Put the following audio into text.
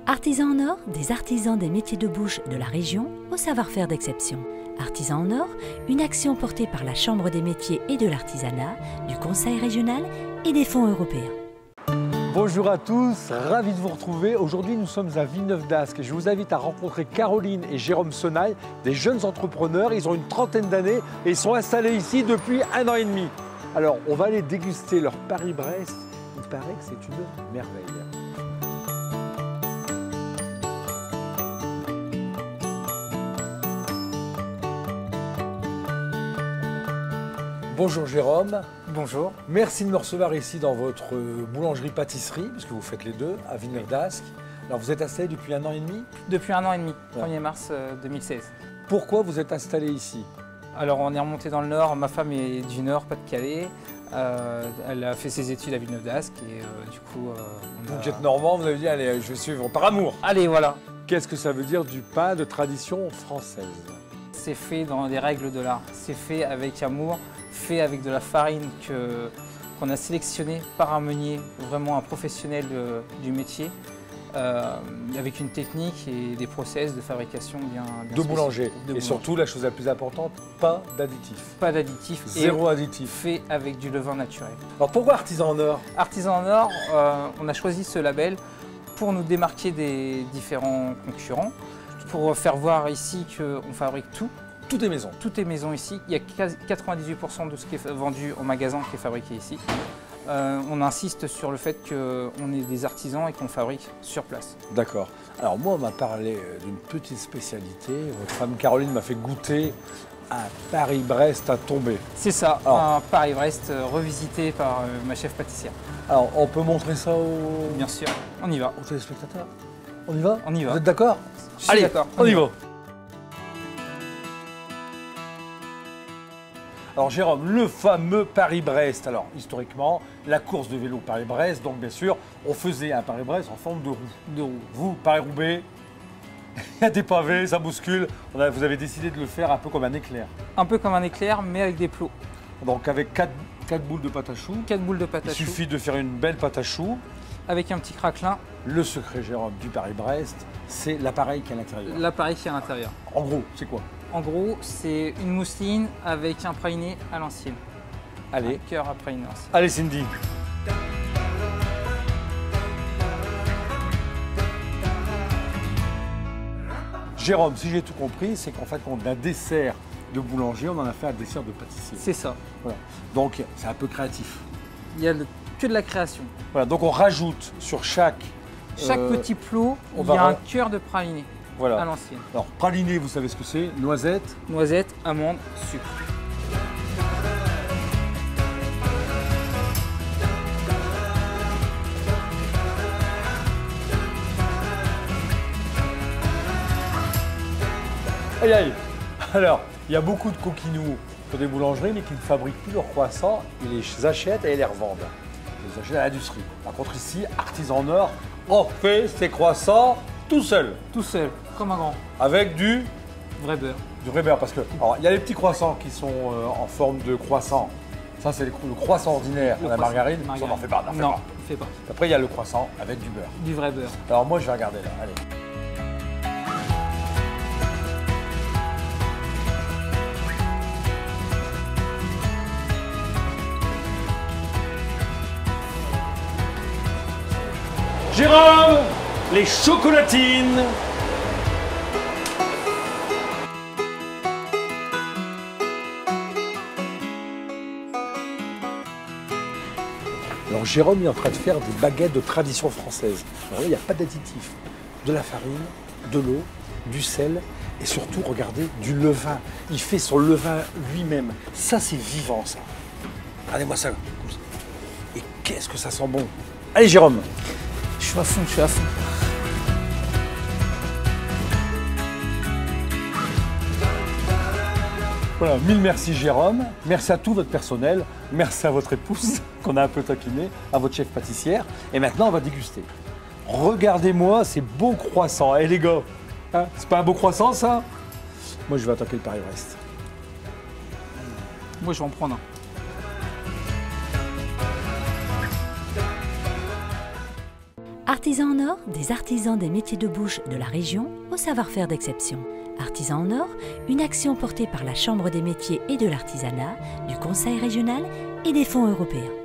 Artisans en or, des artisans des métiers de bouche de la région au savoir-faire d'exception. Artisans en or, une action portée par la Chambre des métiers et de l'artisanat, du Conseil régional et des fonds européens. Bonjour à tous, ravi de vous retrouver. Aujourd'hui, nous sommes à Villeneuve-d'Ascq et je vous invite à rencontrer Caroline et Jérôme Sonaille, des jeunes entrepreneurs. Ils ont une trentaine d'années et ils sont installés ici depuis 1 an et demi. Alors, on va aller déguster leur Paris-Brest. Il paraît que c'est une merveille. Bonjour Jérôme. Bonjour. Merci de me recevoir ici dans votre boulangerie-pâtisserie, puisque vous faites les deux, à Villeneuve-d'Ascq. Alors vous êtes installé depuis 1 an et demi? Depuis 1 an et demi, Ouais. 1er mars 2016. Pourquoi vous êtes installé ici? Alors on est remonté dans le Nord, ma femme est du Nord, Pas-de-Calais. Elle a fait ses études à Villeneuve-d'Ascq et du coup… Vous êtes normand, vous avez dit, allez, je vais suivre par amour. Allez, voilà. Qu'est-ce que ça veut dire du pain de tradition française? C'est fait dans les règles de l'art. C'est fait avec amour, fait avec de la farine qu'on a sélectionnée par un meunier, vraiment un professionnel du métier, avec une technique et des process de fabrication bien De boulanger. de Et boulanger. surtout, la chose la plus importante, pas d'additifs. Pas d'additifs. Zéro et additif. fait avec du levain naturel. Alors pourquoi artisan en or? Artisan en or, on a choisi ce label pour nous démarquer des différents concurrents, pour faire voir ici qu'on fabrique tout. Tout est maison. Tout est maison ici. Il y a 98% de ce qui est vendu au magasin qui est fabriqué ici. On insiste sur le fait qu'on est des artisans et qu'on fabrique sur place. D'accord. Alors moi, on m'a parlé d'une petite spécialité. Votre femme Caroline m'a fait goûter un Paris-Brest à tomber. C'est ça, Alors. un Paris-Brest revisité par ma chef pâtissière. Alors, on peut montrer ça aux, Bien sûr, on y va. aux téléspectateurs? On y va? On y va. Vous êtes d'accord? Je suis Allez, d'accord. on y va. Alors Jérôme, le fameux Paris-Brest. Alors historiquement, la course de vélo Paris-Brest, donc bien sûr, on faisait un Paris-Brest en forme de roue. De roue. Vous, Paris-Roubaix, il y a des pavés, ça bouscule. Vous avez décidé de le faire un peu comme un éclair. Un peu comme un éclair, mais avec des plots. Donc avec 4 boules de pâte à choux. 4 boules de pâte Il à choux, suffit de faire une belle pâte à choux. avec un petit craquelin, Le secret, Jérôme, du Paris-Brest, c'est l'appareil qui est à l'intérieur. l'appareil qui est à l'intérieur. En gros, c'est quoi? En gros, c'est une mousseline avec un praliné à l'ancienne. Allez, Un cœur à praliné à l'ancienne. allez Cindy. Jérôme, si j'ai tout compris, c'est qu'en fait, d'un dessert de boulanger, on en a fait un dessert de pâtissier. C'est ça. Voilà. Donc, c'est un peu créatif. Il y a que de la création. Voilà, donc on rajoute sur chaque… Chaque petit plot, on il va y a un re- cœur de praliné à Voilà. l'ancienne. Alors, praliné, vous savez ce que c'est? Noisette. Noisettes, amandes, sucre. Aïe aïe. Alors, il y a beaucoup de coquinous sur des boulangeries, mais qui ne fabriquent plus leurs croissants. Ils les achètent et ils les revendent. Ils les achètent à l'industrie. Par contre, ici, Artisan en or, on fait ses croissants tout seul, Tout seul, comme un grand. avec du Vrai beurre. beurre. Parce que, alors, il y a les petits croissants qui sont en forme de croissant. Ça, c'est le croissant ordinaire, Le la croissant, margarine. Ça, on n'en fait pas. on n'en fait Non, pas. fais pas. Après, il y a le croissant avec du beurre. Du vrai beurre. Alors, moi, je vais regarder là. Allez. Jérôme, les chocolatines. Alors Jérôme est en train de faire des baguettes de tradition française. Alors là, il n'y a pas d'additifs. De la farine, de l'eau, du sel et surtout, regardez, du levain. Il fait son levain lui-même. Ça, c'est vivant, ça. Regardez-moi ça. Et qu'est-ce que ça sent bon. Allez Jérôme. Je suis à fond, je suis à fond. Voilà, mille merci Jérôme, merci à tout votre personnel, merci à votre épouse qu'on a un peu taquiné, à votre chef pâtissière. Et maintenant, on va déguster. Regardez-moi ces beaux croissants. Eh les gars, hein, c'est pas un beau croissant ça? Moi, je vais attaquer le Paris-Brest. Moi, je vais en prendre un. Artisans en or, des artisans des métiers de bouche de la région au savoir-faire d'exception. Artisans en or, une action portée par la Chambre des métiers et de l'artisanat, du Conseil régional et des fonds européens.